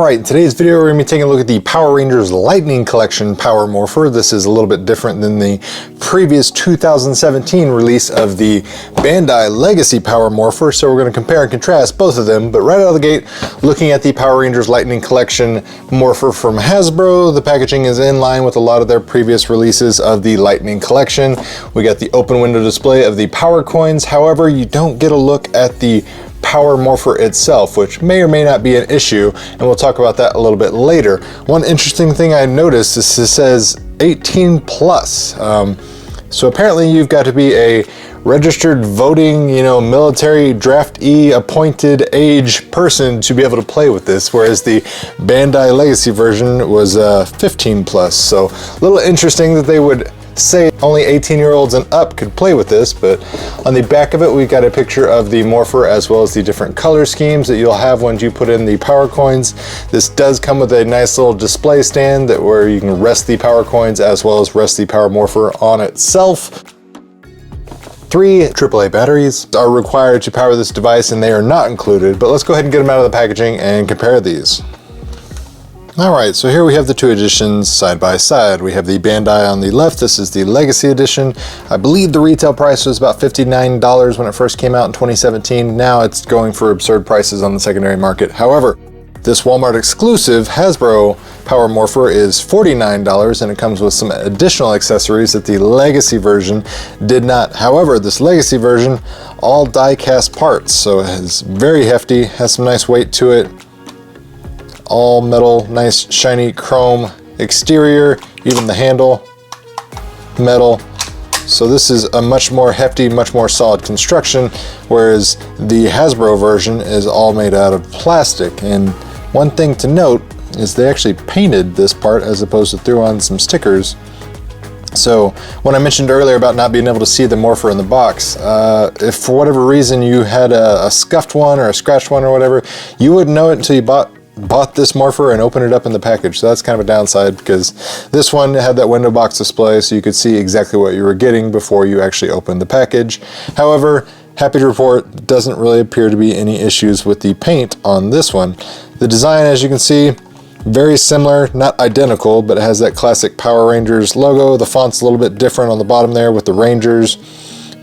Alright, in today's video we're going to be taking a look at the Power Rangers Lightning Collection Power Morpher. This is a little bit different than the previous 2017 release of the Bandai Legacy Power Morpher, so we're going to compare and contrast both of them. But right out of the gate, looking at the Power Rangers Lightning Collection Morpher from Hasbro, the packaging is in line with a lot of their previous releases of the Lightning Collection. We got the open window display of the power coins, however you don't get a look at the Power Morpher itself, which may or may not be an issue, and we'll talk about that a little bit later. One interesting thing I noticed is this says 18 plus. So apparently you've got to be a registered voting, military draftee appointed age person to be able to play with this, whereas the Bandai Legacy version was 15 plus. So a little interesting that they would say only 18-year-olds and up could play with this, but on the back of it we've got a picture of the Morpher as well as the different color schemes that you'll have once you put in the power coins. This does come with a nice little display stand where you can rest the power coins as well as rest the Power Morpher on itself. 3 AAA batteries are required to power this device and they are not included, but let's go ahead and get them out of the packaging and compare these. Alright, so here we have the two editions side by side. We have the Bandai on the left. This is the Legacy Edition. I believe the retail price was about $59 when it first came out in 2017. Now it's going for absurd prices on the secondary market. However, this Walmart exclusive Hasbro Power Morpher is $49 and it comes with some additional accessories that the Legacy version did not. However, this Legacy version, all die-cast parts, so it is very hefty, has some nice weight to it. All metal, nice shiny chrome exterior, even the handle, metal. So this is a much more hefty, much more solid construction, whereas the Hasbro version is all made out of plastic. And one thing to note is they actually painted this part as opposed to threw on some stickers. So when I mentioned earlier about not being able to see the Morpher in the box, if for whatever reason you had a scuffed one or a scratched one or whatever, you wouldn't know it until you bought this Morpher and opened it up in the package. So that's kind of a downside, because this one had that window box display so you could see exactly what you were getting before you actually opened the package. However, happy to report, doesn't really appear to be any issues with the paint on this one. The design, as you can see, very similar, not identical, but it has that classic Power Rangers logo. The font's a little bit different on the bottom there with the Rangers,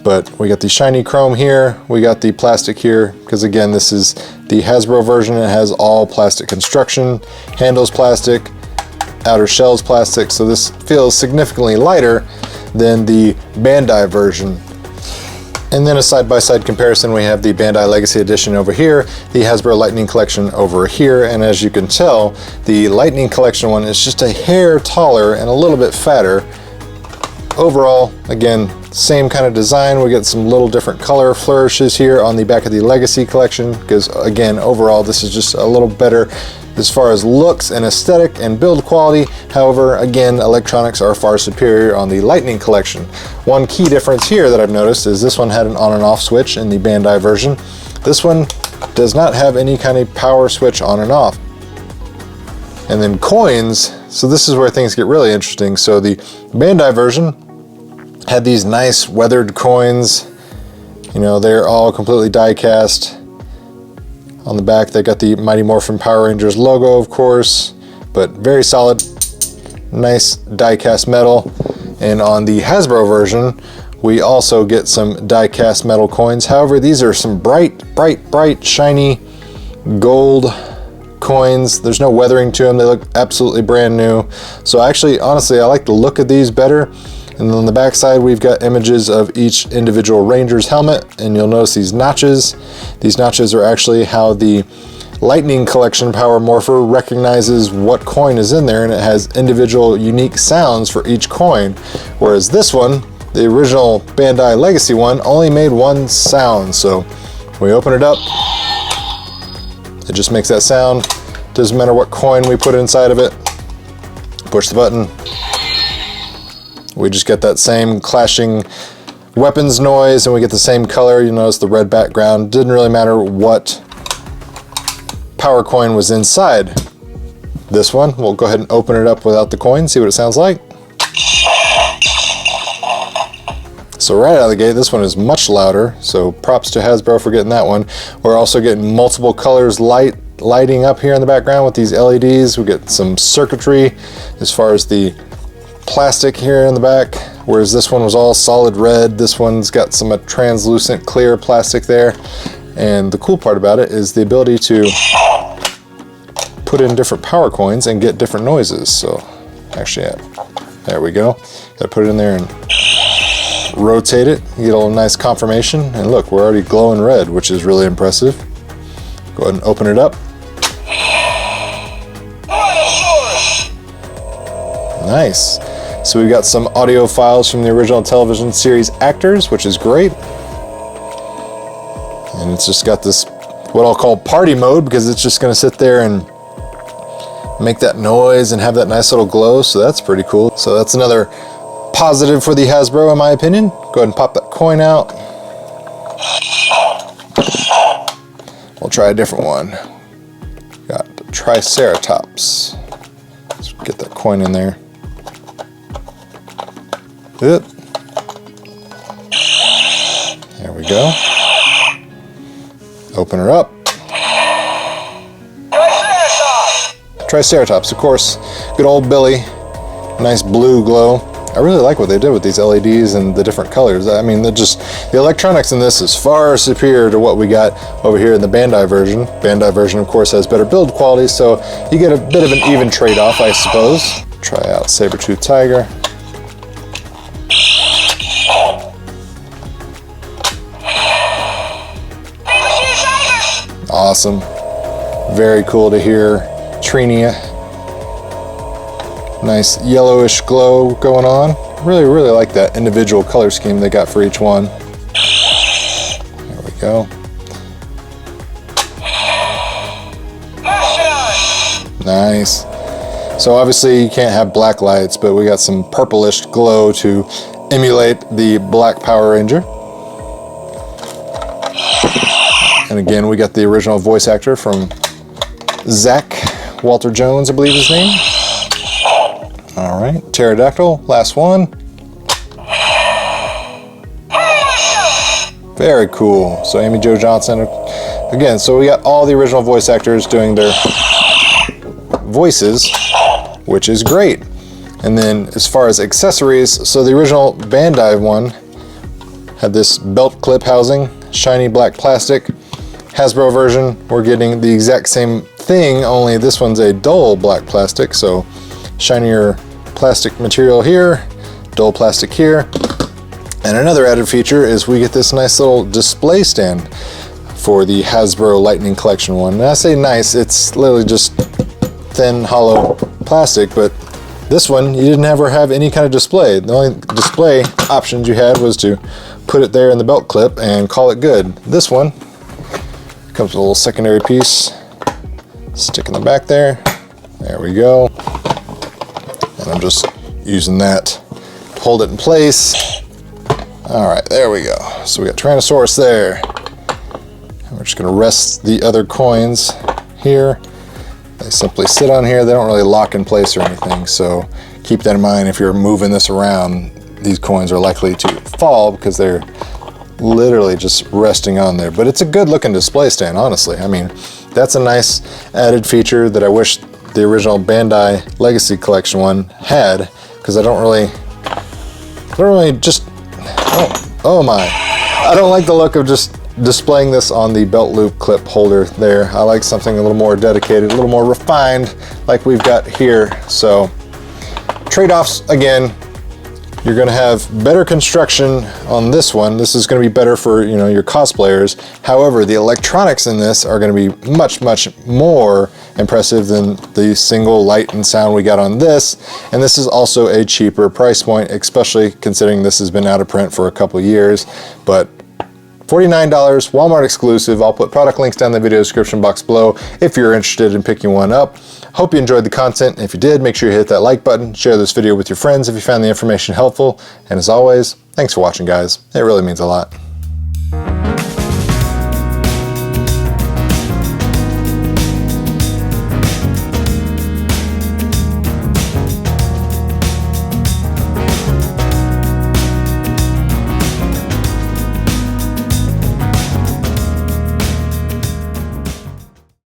but we got the shiny chrome here, we got the plastic here, because again, this is the Hasbro version. It has all plastic construction, handles plastic, outer shells plastic, so this feels significantly lighter than the Bandai version. And then a side-by-side comparison, we have the Bandai Legacy Edition over here, the Hasbro Lightning Collection over here, and as you can tell, the Lightning Collection one is just a hair taller and a little bit fatter. Overall, again, same kind of design. We get some little different color flourishes here on the back of the Legacy Collection, because again, overall, this is just a little better as far as looks and aesthetic and build quality. However, again, electronics are far superior on the Lightning Collection. One key difference here that I've noticed is this one had an on and off switch in the Bandai version. This one does not have any kind of power switch on and off. And then coins, so this is where things get really interesting. So the Bandai version had these nice weathered coins. They're all completely die cast. On the back, they got the Mighty Morphin Power Rangers logo, of course, but very solid, nice die cast metal. And on the Hasbro version, we also get some die cast metal coins. However, these are some bright, shiny gold coins. There's no weathering to them. They look absolutely brand new. So actually, honestly, I like the look of these better. And then on the back side, we've got images of each individual Ranger's helmet, and you'll notice these notches. These notches are actually how the Lightning Collection Power Morpher recognizes what coin is in there, and it has individual unique sounds for each coin. Whereas this one, the original Bandai Legacy one, only made one sound. So when we open it up, it just makes that sound. Doesn't matter what coin we put inside of it. Push the button. We just get that same clashing weapons noise and we get the same color. You notice the red background. Didn't really matter what power coin was inside this one. We'll go ahead and open it up without the coin, see what it sounds like. So right out of the gate, this one is much louder, so props to Hasbro for getting that one. We're also getting multiple colors light lighting up here in the background with these LEDs. We get some circuitry as far as the plastic here in the back, whereas this one was all solid red. This one's got some translucent clear plastic there. And the cool part about it is the ability to put in different power coins and get different noises. So actually, there we go. Gotta put it in there and rotate it. You get a little nice confirmation. And look, we're already glowing red, which is really impressive. Go ahead and open it up. Nice. So we've got some audio files from the original television series actors, which is great. And it's just got this, what I'll call party mode, because it's just gonna sit there and make that noise and have that nice little glow. So that's pretty cool. So that's another positive for the Hasbro, in my opinion. Go ahead and pop that coin out. We'll try a different one. Got the Triceratops. Let's get that coin in there. Yep. There we go. Open her up. Triceratops, of course. Good old Billy. Nice blue glow. I really like what they did with these LEDs and the different colors. I mean, the electronics in this is far superior to what we got over here in the Bandai version. Bandai version, of course, has better build quality, so you get a bit of an even trade-off, I suppose. Try out Saber-Tooth Tiger. Awesome. Very cool to hear. Trinia. Nice yellowish glow going on. Really like that individual color scheme they got for each one. There we go. Nice. So obviously you can't have black lights, but we got some purplish glow to emulate the Black Power Ranger. And again, we got the original voice actor from Zach Walter Jones, I believe his name. All right, Pterodactyl, last one. Very cool. So Amy Jo Johnson, again, so we got all the original voice actors doing their voices, which is great. And then as far as accessories, so the original Bandai one had this belt clip housing, shiny black plastic. Hasbro version, we're getting the exact same thing, only this one's a dull black plastic, so shinier plastic material here, dull plastic here. And another added feature is we get this nice little display stand for the Hasbro Lightning Collection one. And I say nice, it's literally just thin, hollow plastic, but this one, you didn't ever have any kind of display. The only display options you had was to put it there in the belt clip and call it good. This one comes with a little secondary piece, stick in the back there. There we go. And I'm just using that to hold it in place. All right, there we go. So we got Tyrannosaurus there. And we're just gonna rest the other coins here. They simply sit on here. They don't really lock in place or anything. So keep that in mind if you're moving this around. These coins are likely to fall because they're literally just resting on there. But it's a good looking display stand, honestly. I mean, that's a nice added feature that I wish the original Bandai Legacy Collection one had, because I don't really just, oh my. I don't like the look of just displaying this on the belt loop clip holder there. I like something a little more dedicated, a little more refined like we've got here. So trade-offs, again, you're going to have better construction on this one. This is going to be better for, you know, your cosplayers. However, the electronics in this are going to be much more impressive than the single light and sound we got on this. And this is also a cheaper price point, especially considering this has been out of print for a couple of years. But $49, Walmart exclusive. I'll put product links down in the video description box below if you're interested in picking one up. Hope you enjoyed the content. If you did, make sure you hit that like button, share this video with your friends if you found the information helpful. And as always, thanks for watching, guys. It really means a lot.